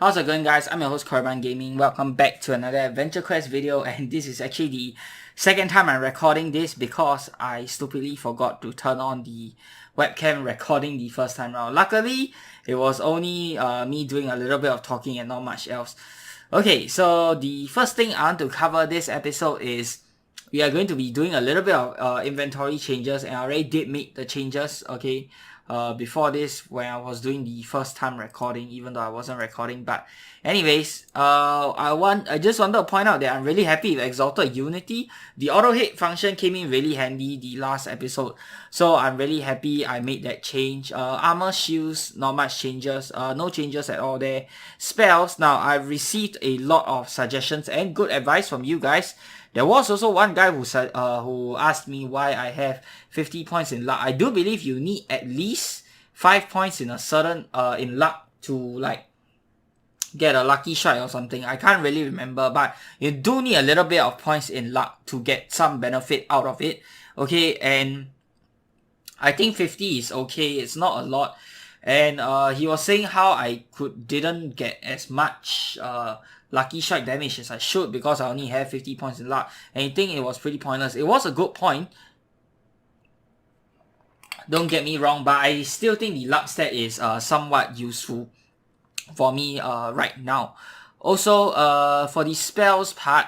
How's it going, guys? I'm your host Korban Gaming. Welcome back to another Adventure Quest video, and this is actually the second time I'm recording this because I stupidly forgot to turn on the webcam recording the first time round. Luckily, it was only me doing a little bit of talking and not much else. Okay, so the first thing I want to cover this episode is we are going to be doing a little bit of inventory changes, and I already did make the changes, okay, before this when I was doing the first time recording, even though I wasn't recording. But anyways, I just wanted to point out that I'm really happy with Exalted Unity. The auto hit function came in really handy the last episode, so I'm really happy I made that change. Armor, shields, not much changes, no changes at all there. Spells, now I've received a lot of suggestions and good advice from you guys. There was also one guy who asked me why I have 50 points in luck. I do believe you need at least 5 points in a certain in luck to like get a lucky strike or something. I can't really remember, but you do need a little bit of points in luck to get some benefit out of it. Okay, and I think 50 is okay. It's not a lot. And he was saying how I didn't get as much lucky strike damage as I should because I only have 50 points in luck. And I think it was pretty pointless. It was a good point, don't get me wrong, but I still think the luck stat is somewhat useful for me right now. Also, for the spells part,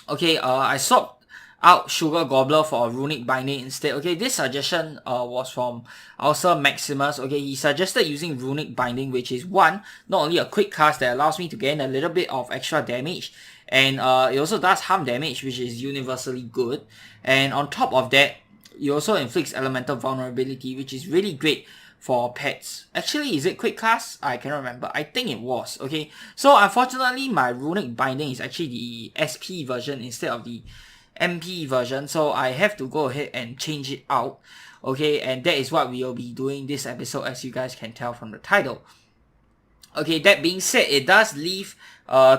okay, I swapped out Sugar Gobbler for a Runic Binding instead. Okay, this suggestion was from also Maximus. Okay, he suggested using Runic Binding, which is not only a quick cast that allows me to gain a little bit of extra damage, and it also does harm damage, which is universally good. And on top of that, it also inflicts elemental vulnerability, which is really great for pets. Actually, is it quick cast? I cannot remember. I think it was. Okay, so unfortunately, my Runic Binding is actually the SP version instead of the MP version, so I have to go ahead and change it out. Okay, and that is what we will be doing this episode, as you guys can tell from the title. Okay, that being said, it does leave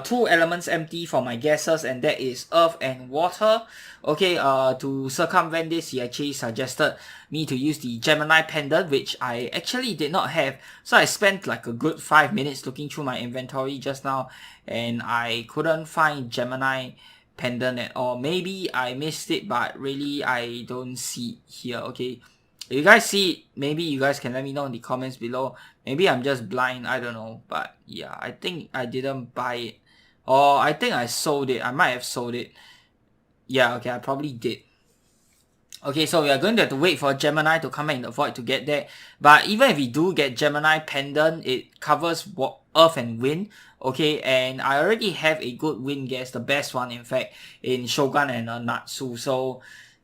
two elements empty for my guesses, and that is earth and water. Okay, to circumvent this, he actually suggested me to use the Gemini pendant, which I actually did not have. So I spent like a good 5 minutes looking through my inventory just now, and I couldn't find Gemini pendant at all. Maybe I missed it, but really I don't see it here. Okay, if you guys see it, maybe you guys can let me know in the comments below. Maybe I'm just blind, I don't know. But yeah, I think I didn't buy it, or I think I sold it. I might have sold it. Yeah, okay, I probably did. Okay, so we are going to have to wait for Gemini to come back in the void to get that. But even if we do get Gemini pendant, it covers earth and wind. Okay, and I already have a good wind guess, the best one in fact, in Shogun and Natsu. So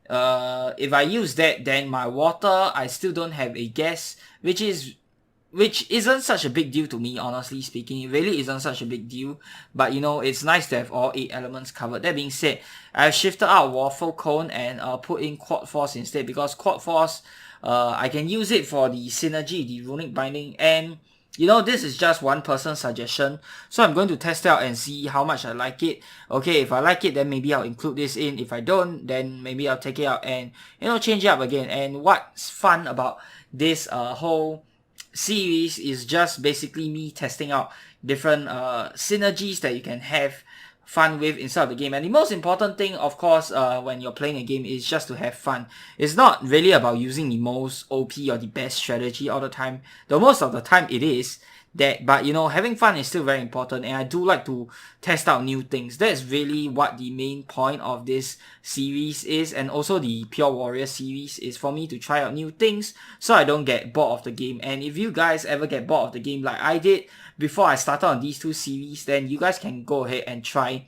if I use that, then my water, I still don't have a guess, which isn't such a big deal to me, honestly speaking. It really isn't such a big deal, but you know, it's nice to have all 8 elements covered. That being said, I've shifted out Waffle Cone and put in Quad Force instead, because Quad Force, I can use it for the synergy, the Runic Binding, and you know, this is just one person's suggestion, so I'm going to test it out and see how much I like it. Okay, if I like it, then maybe I'll include this in. If I don't, then maybe I'll take it out and, you know, change it up again. And what's fun about this whole series is just basically me testing out different synergies that you can have fun with inside of the game. And the most important thing, of course, when you're playing a game is just to have fun. It's not really about using the most OP or the best strategy all the time. Though most of the time it is that, but you know, having fun is still very important, and I do like to test out new things. That's really what the main point of this series is, and also the Pure Warrior series is for me to try out new things so I don't get bored of the game. And if you guys ever get bored of the game like I did before I started on these two series, then you guys can go ahead and try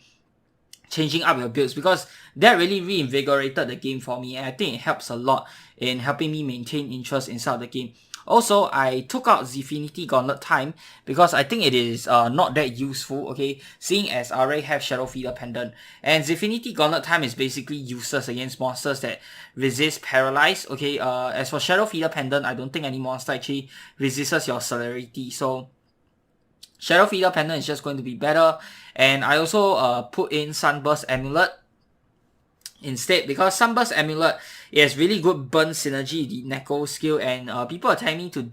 changing up your builds, because that really reinvigorated the game for me, and I think it helps a lot in helping me maintain interest inside the game. Also, I took out Zfinity Gauntlet Time because I think it is not that useful, okay, seeing as I already have Shadow Feeder Pendant. And Zfinity Gauntlet Time is basically useless against monsters that resist Paralyze, okay. As for Shadow Feeder Pendant, I don't think any monster actually resists your Celerity, so Shadow Feeder Pendant is just going to be better. And I also put in Sunburst Amulet instead, because Sunburst Amulet, it has really good burn synergy, the Neko skill, and people are telling me to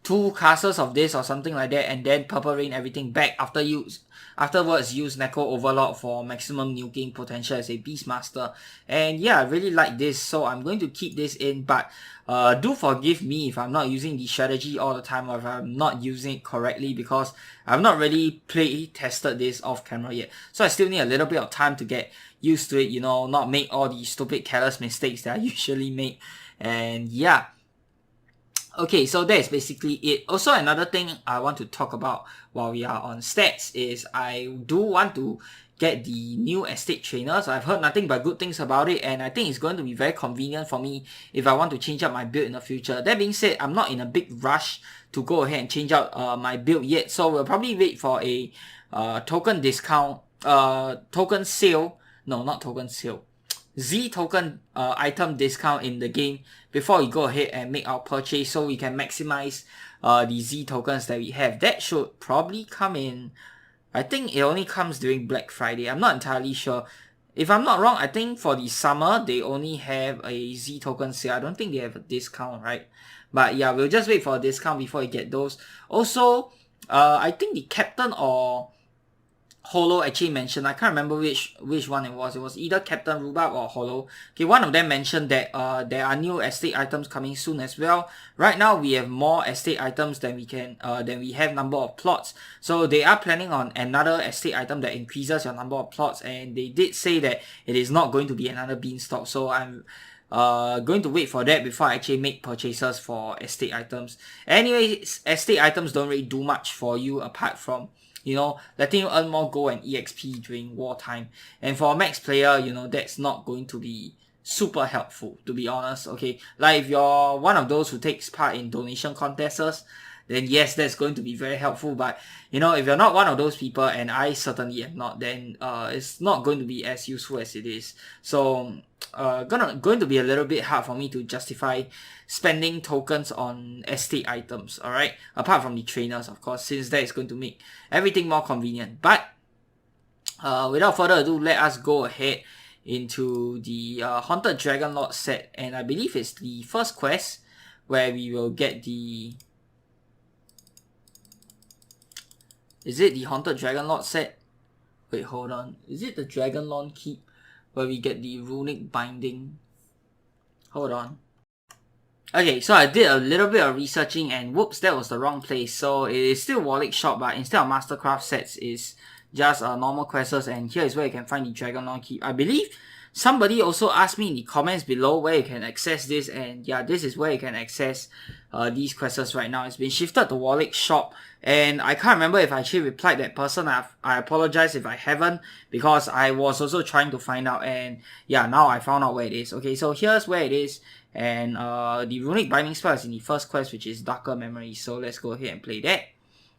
2 castles of this or something like that, and then Purple Rain everything back afterwards use Neko Overlord for maximum nuking potential as a Beastmaster. And yeah, I really like this, so I'm going to keep this in, but do forgive me if I'm not using the strategy all the time, or if I'm not using it correctly, because I've not really tested this off camera yet. So I still need a little bit of time to get used to it, you know, not make all the stupid careless mistakes that I usually make. And yeah. Okay, so that's basically it. Also, another thing I want to talk about while we are on stats is I do want to get the new estate trainers. I've heard nothing but good things about it, and I think it's going to be very convenient for me if I want to change up my build in the future. That being said, I'm not in a big rush to go ahead and change out my build yet, so we'll probably wait for a token discount, token sale. No, not token sale. Z token item discount in the game before we go ahead and make our purchase, so we can maximize the Z tokens that we have. That should probably come in, I think it only comes during Black Friday. I'm not entirely sure. If I'm not wrong, I think for the summer they only have a Z token sale. I don't think they have a discount, right? But yeah, we'll just wait for a discount before we get those. Also, I think the captain or Holo actually mentioned, I can't remember which one it was either Captain Rhubarb or Holo. Okay, one of them mentioned that there are new estate items coming soon as well. Right now we have more estate items than we have number of plots, so they are planning on another estate item that increases your number of plots, and they did say that it is not going to be another beanstalk, so I'm going to wait for that before I actually make purchases for estate items. Anyways, estate items don't really do much for you apart from, you know, letting you earn more gold and EXP during wartime. And for a max player, you know, that's not going to be super helpful, to be honest, okay? Like, if you're one of those who takes part in donation contests, then yes, that's going to be very helpful. But, you know, if you're not one of those people, and I certainly am not, then it's not going to be as useful as it is. So, going to be a little bit hard for me to justify spending tokens on estate items, alright? Apart from the trainers, of course, since that is going to make everything more convenient. But without further ado, let us go ahead into the Haunted Dragon Lord set, and I believe it's the first quest where we will get the... Is it the Haunted Dragon Lord set? Wait, hold on. Is it the Dragon Lord Keep where we get the runic binding? Hold on. Okay, so I did a little bit of researching, and whoops, that was the wrong place. So it is still Warlick Shop, but instead of Mastercraft sets, is just normal quests, and here is where you can find the Dragon Lord Keep. I believe somebody also asked me in the comments below where you can access this, and yeah, this is where you can access these quests right now. It's been shifted to Warlick Shop, and I can't remember if I actually replied that person. I apologize if I haven't, because I was also trying to find out, and yeah, now I found out where it is. Okay, so here's where it is, and the runic binding spell is in the first quest, which is Darker Memories. So let's go ahead and play that.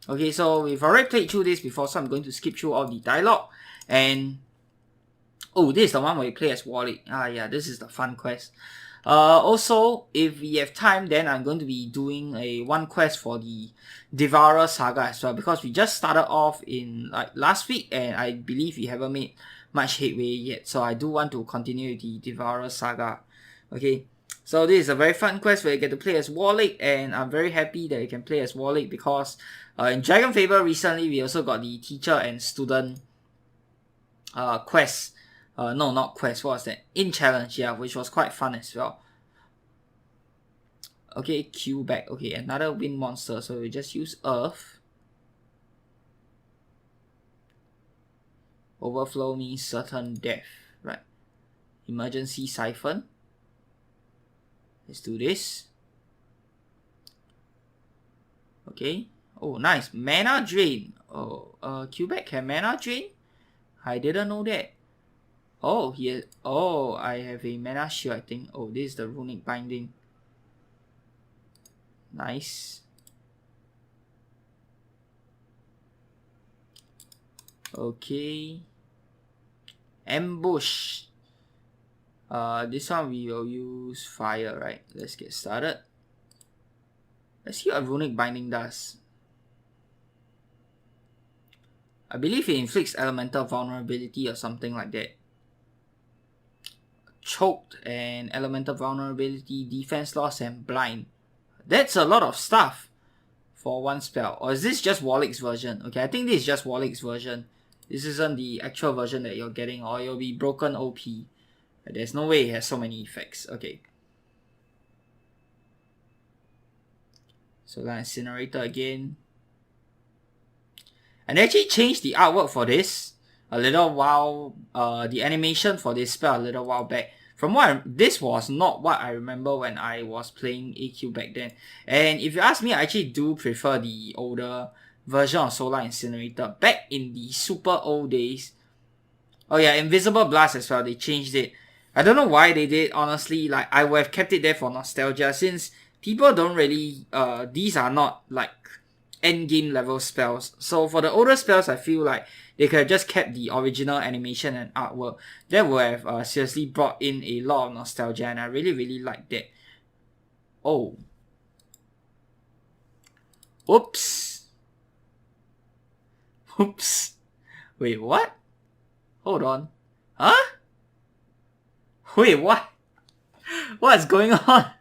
Okay, so we've already played through this before, so I'm going to skip through all the dialogue. And oh, this is the one where you play as Warlick. Ah, yeah, this is the fun quest. Also, if we have time, then I'm going to be doing one quest for the Devourer Saga as well, because we just started off in like last week, and I believe we haven't made much headway yet. So I do want to continue the Devourer Saga. Okay, so this is a very fun quest where you get to play as Warlick, and I'm very happy that you can play as Warlick, because in Dragon Faber recently we also got the teacher and student quest. No, not quest, what was that? In challenge, yeah, which was quite fun as well. Okay, Q back. Okay, another wind monster, so we just use Earth. Overflow means certain death, right? Emergency Siphon. Let's do this. Okay. Oh, nice. Mana Drain. Oh, Quebec can Mana Drain? I didn't know that. Oh, here. Oh, I have a Mana Shield, I think. Oh, this is the Runic Binding. Nice. Okay. Ambush. This one we will use fire, right? Let's get started. Let's see what Runic Binding does. I believe it inflicts elemental vulnerability or something like that. Choked and elemental vulnerability, defense loss, and blind. That's a lot of stuff. for one spell. Or is this just Warlick's version? Okay, I think this is just Warlick's version. This isn't the actual version that you're getting, or you'll be broken OP. There's no way it has so many effects. Okay. So that incinerator again. And they actually changed the artwork for this a little while, the animation for this spell a little while back. From what this was not what I remember when I was playing AQ back then. And if you ask me, I actually do prefer the older version of Solar Incinerator. Back in the super old days. Oh yeah, Invisible Blast as well, they changed it. I don't know why they did, honestly. Like, I would have kept it there for nostalgia, since people don't really, these are not like end game level spells. So for the older spells, I feel like they could have just kept the original animation and artwork. That would have seriously brought in a lot of nostalgia, and I really like that. Oh. Oops. Oops. Wait, what? Hold on. Huh? Wait, what? What's going on?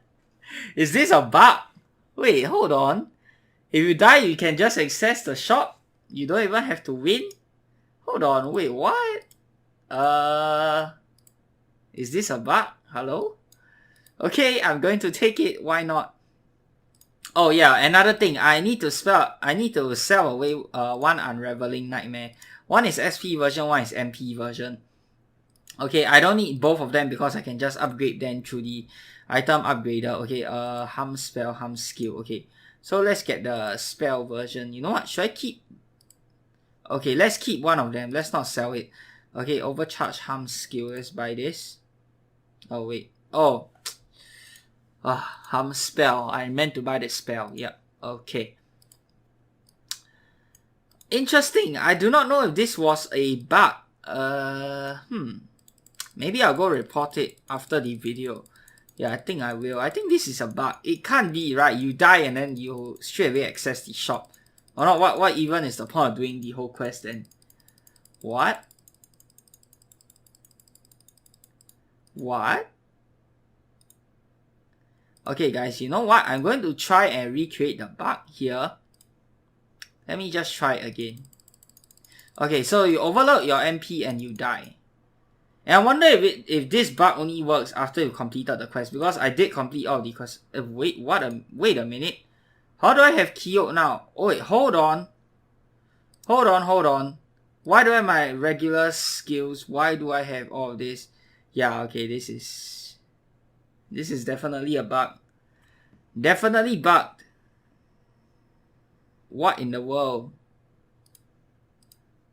Is this a bug? Wait, hold on. If you die, you can just access the shop. You don't even have to win. Hold on, wait, what? Is this a bug? Hello? Okay, I'm going to take it. Why not? Oh yeah, another thing. I need to sell away one Unraveling Nightmare. One is SP version, one is MP version. Okay, I don't need both of them because I can just upgrade them through the item upgrader. Okay, hum spell, hum skill. Okay, so let's get the spell version. You know what? Should I keep? Okay, let's keep one of them. Let's not sell it. Okay, overcharge hum skill. Let's buy this. Oh wait. Oh. Hum spell. I meant to buy the spell. Yep. Okay. Interesting. I do not know if this was a bug. Maybe I'll go report it after the video. Yeah, I think I will. I think this is a bug. It can't be, right? You die and then you straight away access the shop. Or not, what even is the point of doing the whole quest then? What? What? Okay guys, you know what? I'm going to try and recreate the bug here. Let me just try it again. Okay, so you overload your MP and you die. And I wonder if this bug only works after you completed the quest, because I did complete all the quests. Wait a minute. How do I have Keyok now? Oh wait, hold on. Hold on. Why do I have my regular skills? Why do I have all of this? Yeah, okay, this is definitely a bug. Definitely bugged. What in the world?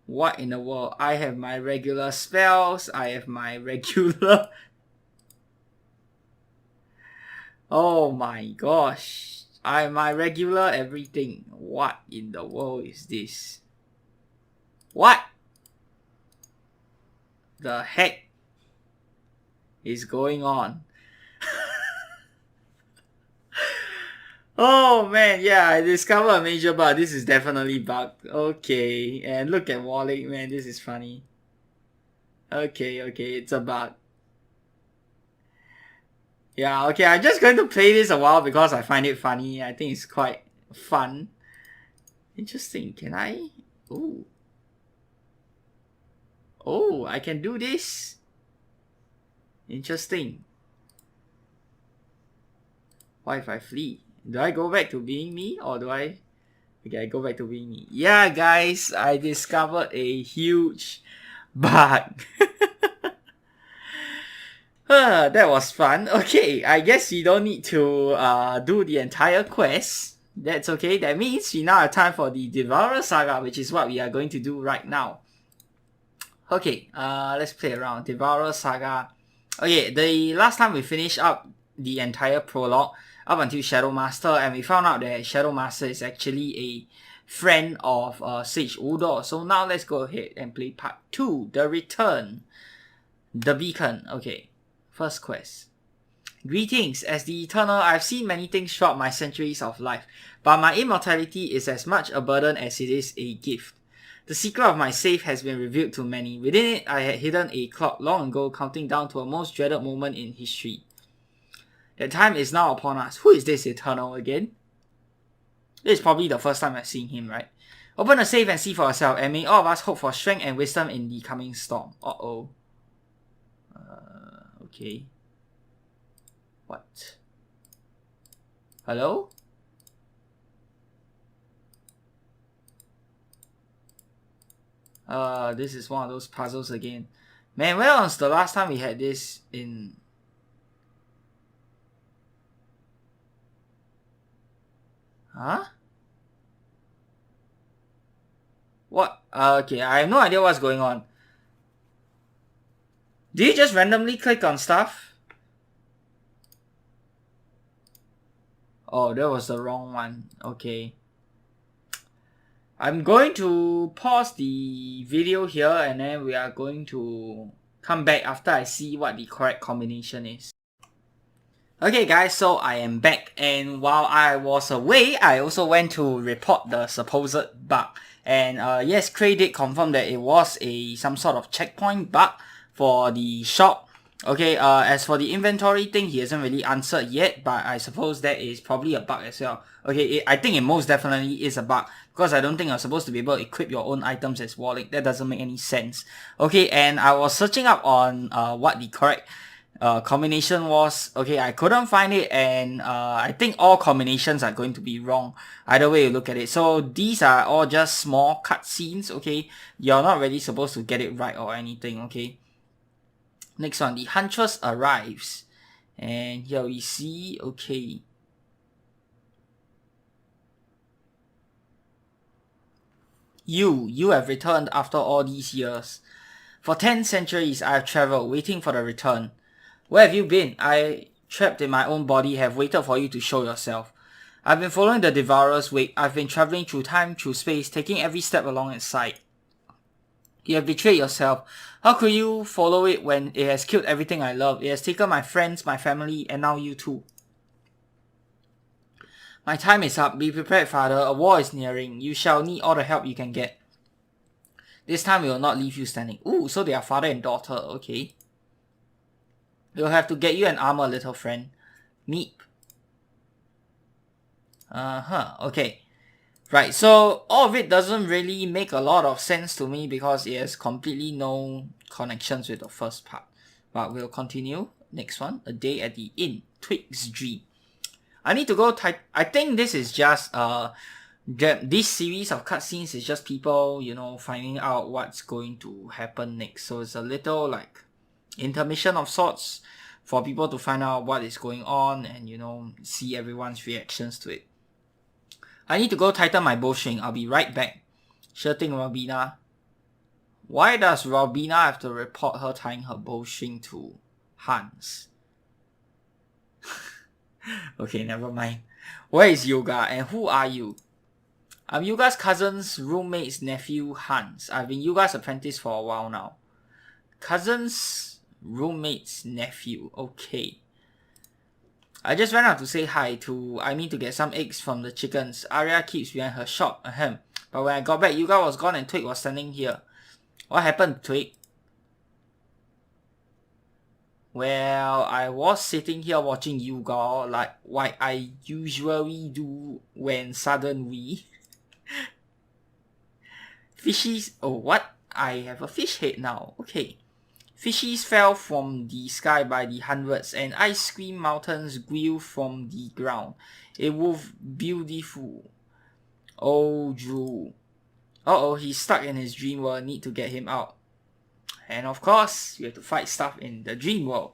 What in the world? I have my regular spells. I have my regular... Oh my gosh. I have my regular everything. What in the world is this? What the heck is going on? Oh man, yeah, I discovered a major bug. This is definitely bugged. Okay, and look at Warlick, man, this is funny. Okay, it's a bug. Yeah, okay, I'm just going to play this a while because I find it funny. I think it's quite fun. Interesting, can I? Ooh. Oh, I can do this? Interesting. What if I flee? Do I go back to being me, or do I... Okay, I go back to being me. Yeah, guys, I discovered a huge bug. That was fun. Okay, I guess you don't need to do the entire quest. That's okay. That means we now have time for the Devourer Saga, which is what we are going to do right now. Okay, let's play around. Devourer Saga. Okay, the last time we finished up the entire prologue up until Shadow Master, and we found out that Shadow Master is actually a friend of Sage Udor. So now let's go ahead and play part 2, The Return. The Beacon. Okay, first quest. Greetings, as the Eternal, I've seen many things throughout my centuries of life, but my immortality is as much a burden as it is a gift. The secret of my safe has been revealed to many. Within it, I had hidden a clock long ago, counting down to a most dreaded moment in history. The time is now upon us. Who is this Eternal again? This is probably the first time I've seen him, right? Open a safe and see for yourself, and may all of us hope for strength and wisdom in the coming storm. Uh-oh. Okay. What? Hello? This is one of those puzzles again. Man, when was the last time we had this in... Huh? What? Okay, I have no idea what's going on. Did you just randomly click on stuff? Oh, that was the wrong one. Okay. I'm going to pause the video here and then we are going to come back after I see what the correct combination is. Okay guys, so I am back, and while I was away, I also went to report the supposed bug. And yes, Cray did confirm that it was some sort of checkpoint bug for the shop. Okay, as for the inventory thing, he hasn't really answered yet, but I suppose that is probably a bug as well. Okay, I think it most definitely is a bug, because I don't think you're supposed to be able to equip your own items as Warlick. That doesn't make any sense. Okay, and I was searching up on what the correct combination was. Okay, I couldn't find it, and I think all combinations are going to be wrong either way you look at it. So these are all just small cutscenes. Okay, you're not really supposed to get it right or anything. Okay, next one, the Huntress arrives, and here we see, okay, you have returned after all these years. For 10 centuries I have traveled, waiting for the return. Where have you been? I, trapped in my own body, have waited for you to show yourself. I've been following the Devourer's wake. I've been traveling through time, through space, taking every step along its side. You have betrayed yourself. How could you follow it when it has killed everything I love? It has taken my friends, my family, and now you too. My time is up. Be prepared, father. A war is nearing. You shall need all the help you can get. This time we will not leave you standing. Ooh, so they are father and daughter. Okay. We'll have to get you an armor, little friend. Meep. Okay. Right, so all of it doesn't really make a lot of sense to me because it has completely no connections with the first part. But we'll continue. Next one. A day at the inn. Twig's dream. I need to go I think this is just this series of cutscenes is just people, you know, finding out what's going to happen next. So it's a little like intermission of sorts for people to find out what is going on and, you know, see everyone's reactions to it. I need to go tighten my bowstring. I'll be right back. Sure thing, Robina. Why does Robina have to report her tying her bowstring to Hans? Okay, never mind. Where is Yoga and who are you? I'm Yuga's cousin's roommate's nephew, Hans. I've been Yuga's apprentice for a while now. Cousin's roommate's nephew. Okay. I just ran out to say hi to get some eggs from the chickens. Arya keeps behind her shop. Ahem. But when I got back, Yuga was gone and Twig was standing here. What happened, Twig? Well, I was sitting here watching Yuga like what I usually do when suddenly fishies... Oh, what? I have a fish head now. Okay. Fishies fell from the sky by the hundreds and ice cream mountains grew from the ground. It was beautiful. Oh, Drew. Uh-oh, he's stuck in his dream world. Need to get him out. And of course, you have to fight stuff in the dream world.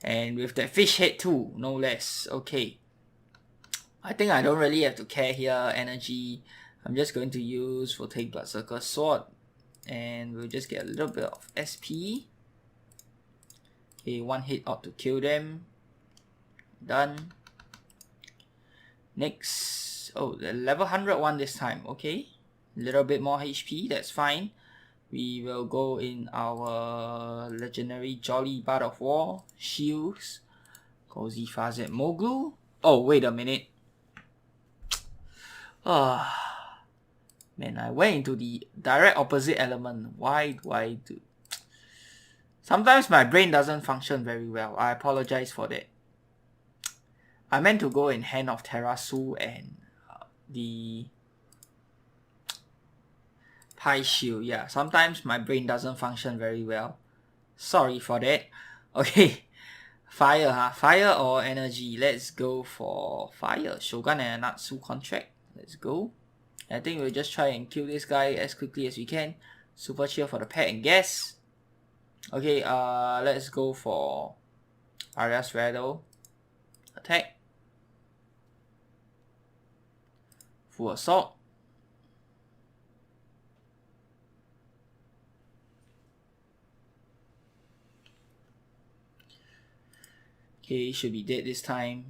And with that fish head too, no less. Okay. I think I don't really have to care here. Energy. I'm just going to use Rotate Blood Circle Sword. And we'll just get a little bit of SP. Okay, one hit ought to kill them. Done. Next. Oh, the level 101 this time. Okay. A little bit more HP. That's fine. We will go in our legendary Jolly Bard of War. Shields. Cozy Fazet Mogul. Oh, wait a minute. Man, I went into the direct opposite element. Why do I do? Sometimes my brain doesn't function very well. I apologize for that. I meant to go in Hand of Terrasu and the Pi Shield. Yeah, sometimes my brain doesn't function very well. Sorry for that. Okay, fire, huh? Fire or energy? Let's go for fire. Shogun and Natsu contract. Let's go. I think we'll just try and kill this guy as quickly as we can. Super cheer for the pet and gas. Okay, let's go for Arya's Rattle. Attack. Full assault. Okay, should be dead this time.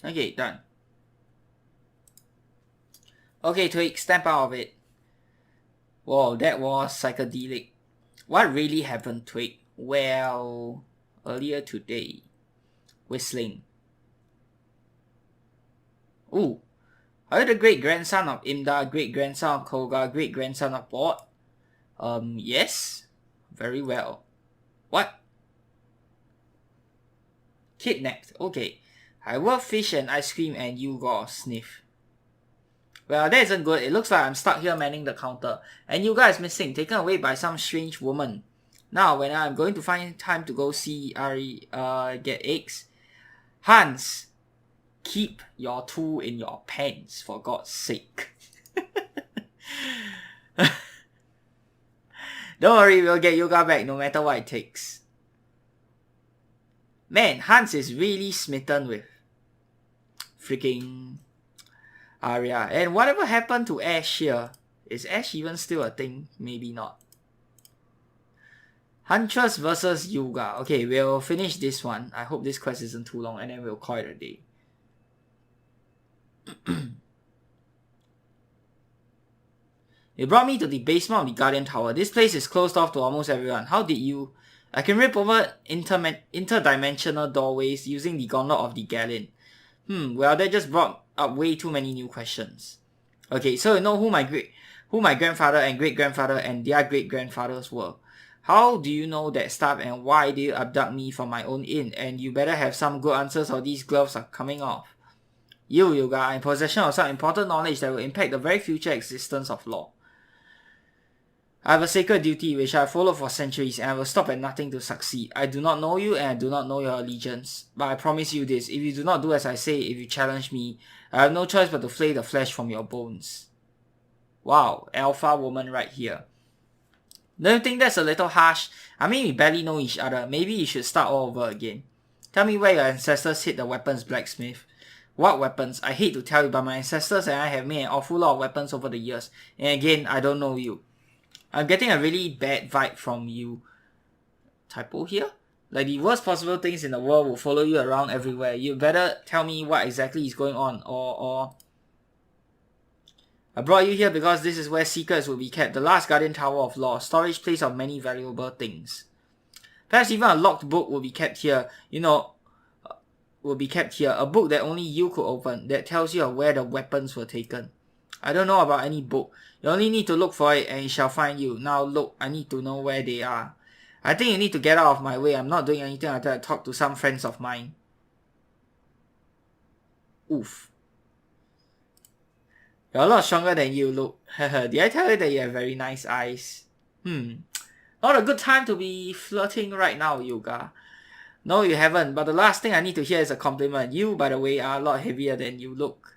Okay, done. Okay, Twig, step out of it. Whoa, that was psychedelic. What really happened, Twig? Well, earlier today, whistling. Ooh, are you the great-grandson of Imda, great-grandson of Koga, great-grandson of Bot? Yes. Very well. What? Kidnapped. Okay. I work fish and ice cream and you go sniff. Well, that isn't good. It looks like I'm stuck here manning the counter. And you guys missing, taken away by some strange woman. Now, when I'm going to find time to go see Ari get eggs. Hans, keep your tool in your pants, for God's sake. Don't worry, we'll get Yoga back no matter what it takes. Man, Hans is really smitten with freaking Arya. And whatever happened to Ash here? Is Ash even still a thing? Maybe not. Huntress versus Yuga. Okay, we'll finish this one. I hope this quest isn't too long and then we'll call it a day. You brought me to the basement of the Guardian Tower. This place is closed off to almost everyone. How did you... I can rip over interdimensional doorways using the gauntlet of the Galleon. Well, that just brought up way too many new questions. Okay, so you know who my grandfather and great-grandfather and their great-grandfathers were. How do you know that stuff and why did you abduct me from my own inn? And you better have some good answers or these gloves are coming off. You, Yoga, are in possession of some important knowledge that will impact the very future existence of law. I have a sacred duty which I have followed for centuries and I will stop at nothing to succeed. I do not know you and I do not know your allegiance. But I promise you this, if you do not do as I say, if you challenge me, I have no choice but to flay the flesh from your bones. Wow, alpha woman right here. Don't you think that's a little harsh? I mean, we barely know each other. Maybe you should start all over again. Tell me where your ancestors hid the weapons, blacksmith. What weapons? I hate to tell you, but my ancestors and I have made an awful lot of weapons over the years. And again, I don't know you. I'm getting a really bad vibe from you. Typo here? Like the worst possible things in the world will follow you around everywhere. You better tell me what exactly is going on. Or... I brought you here because this is where secrets will be kept. The last Guardian Tower of Law. Storage place of many valuable things. Perhaps even a locked book will be kept here. You know, will be kept here. A book that only you could open. That tells you of where the weapons were taken. I don't know about any book. You only need to look for it and it shall find you. Now look, I need to know where they are. I think you need to get out of my way. I'm not doing anything until I talk to some friends of mine. Oof. You're a lot stronger than you look. Did I tell you that you have very nice eyes? Not a good time to be flirting right now, Yoga. No, you haven't. But the last thing I need to hear is a compliment. You, by the way, are a lot heavier than you look.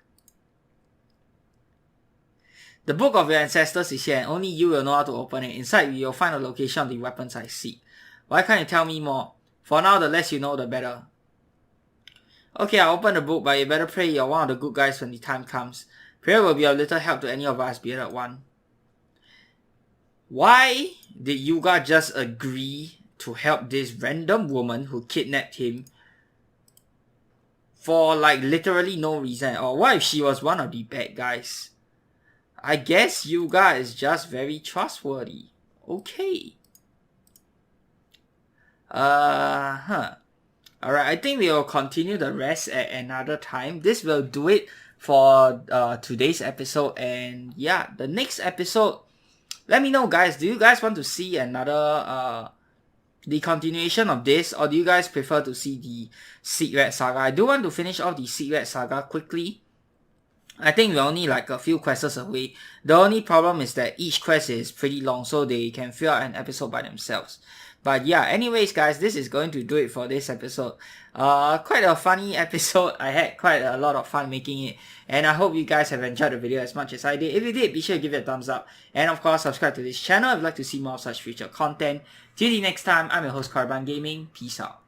The book of your ancestors is here and only you will know how to open it. Inside you'll find a location of the weapons I seek. Why can't you tell me more? For now, the less you know, the better. Okay, I'll open the book, but you better pray you're one of the good guys when the time comes. Prayer will be of little help to any of us, bearded one. Why did Yuga just agree to help this random woman who kidnapped him for like literally no reason? Or what if she was one of the bad guys? I guess Yuga is just very trustworthy. Okay. Alright, I think we will continue the rest at another time. This will do it for today's episode. And yeah, the next episode, let me know guys, do you guys want to see another the continuation of this, or do you guys prefer to see the Secret Saga? I do want to finish off the Secret Saga quickly. I think we're only like a few quests away. The only problem is that each quest is pretty long, so they can fill out an episode by themselves. But yeah, anyways guys, this is going to do it for this episode. Quite a funny episode. I had quite a lot of fun making it. And I hope you guys have enjoyed the video as much as I did. If you did, be sure to give it a thumbs up. And of course, subscribe to this channel if you'd like to see more such future content. Till the next time, I'm your host Carbon Gaming. Peace out.